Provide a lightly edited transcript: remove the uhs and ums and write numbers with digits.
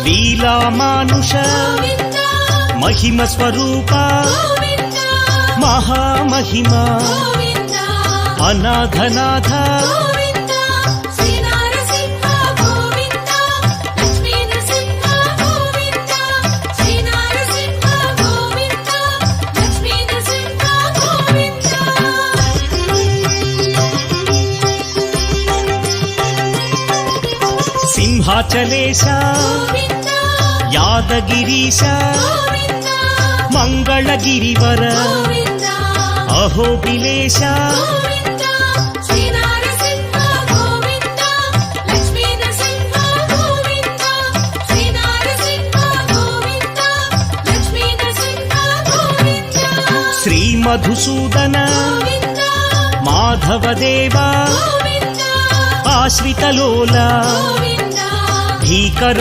లీలా మానుష మహిమ స్వరూప మహామహిమ అనాథనాథ సింహాచలేశ యాదగిరీశ మంగళగిరివర అహోబిలేశ శ్రీ మధుసూదన మాధవదేవా ఆశ్రితలోల భీకర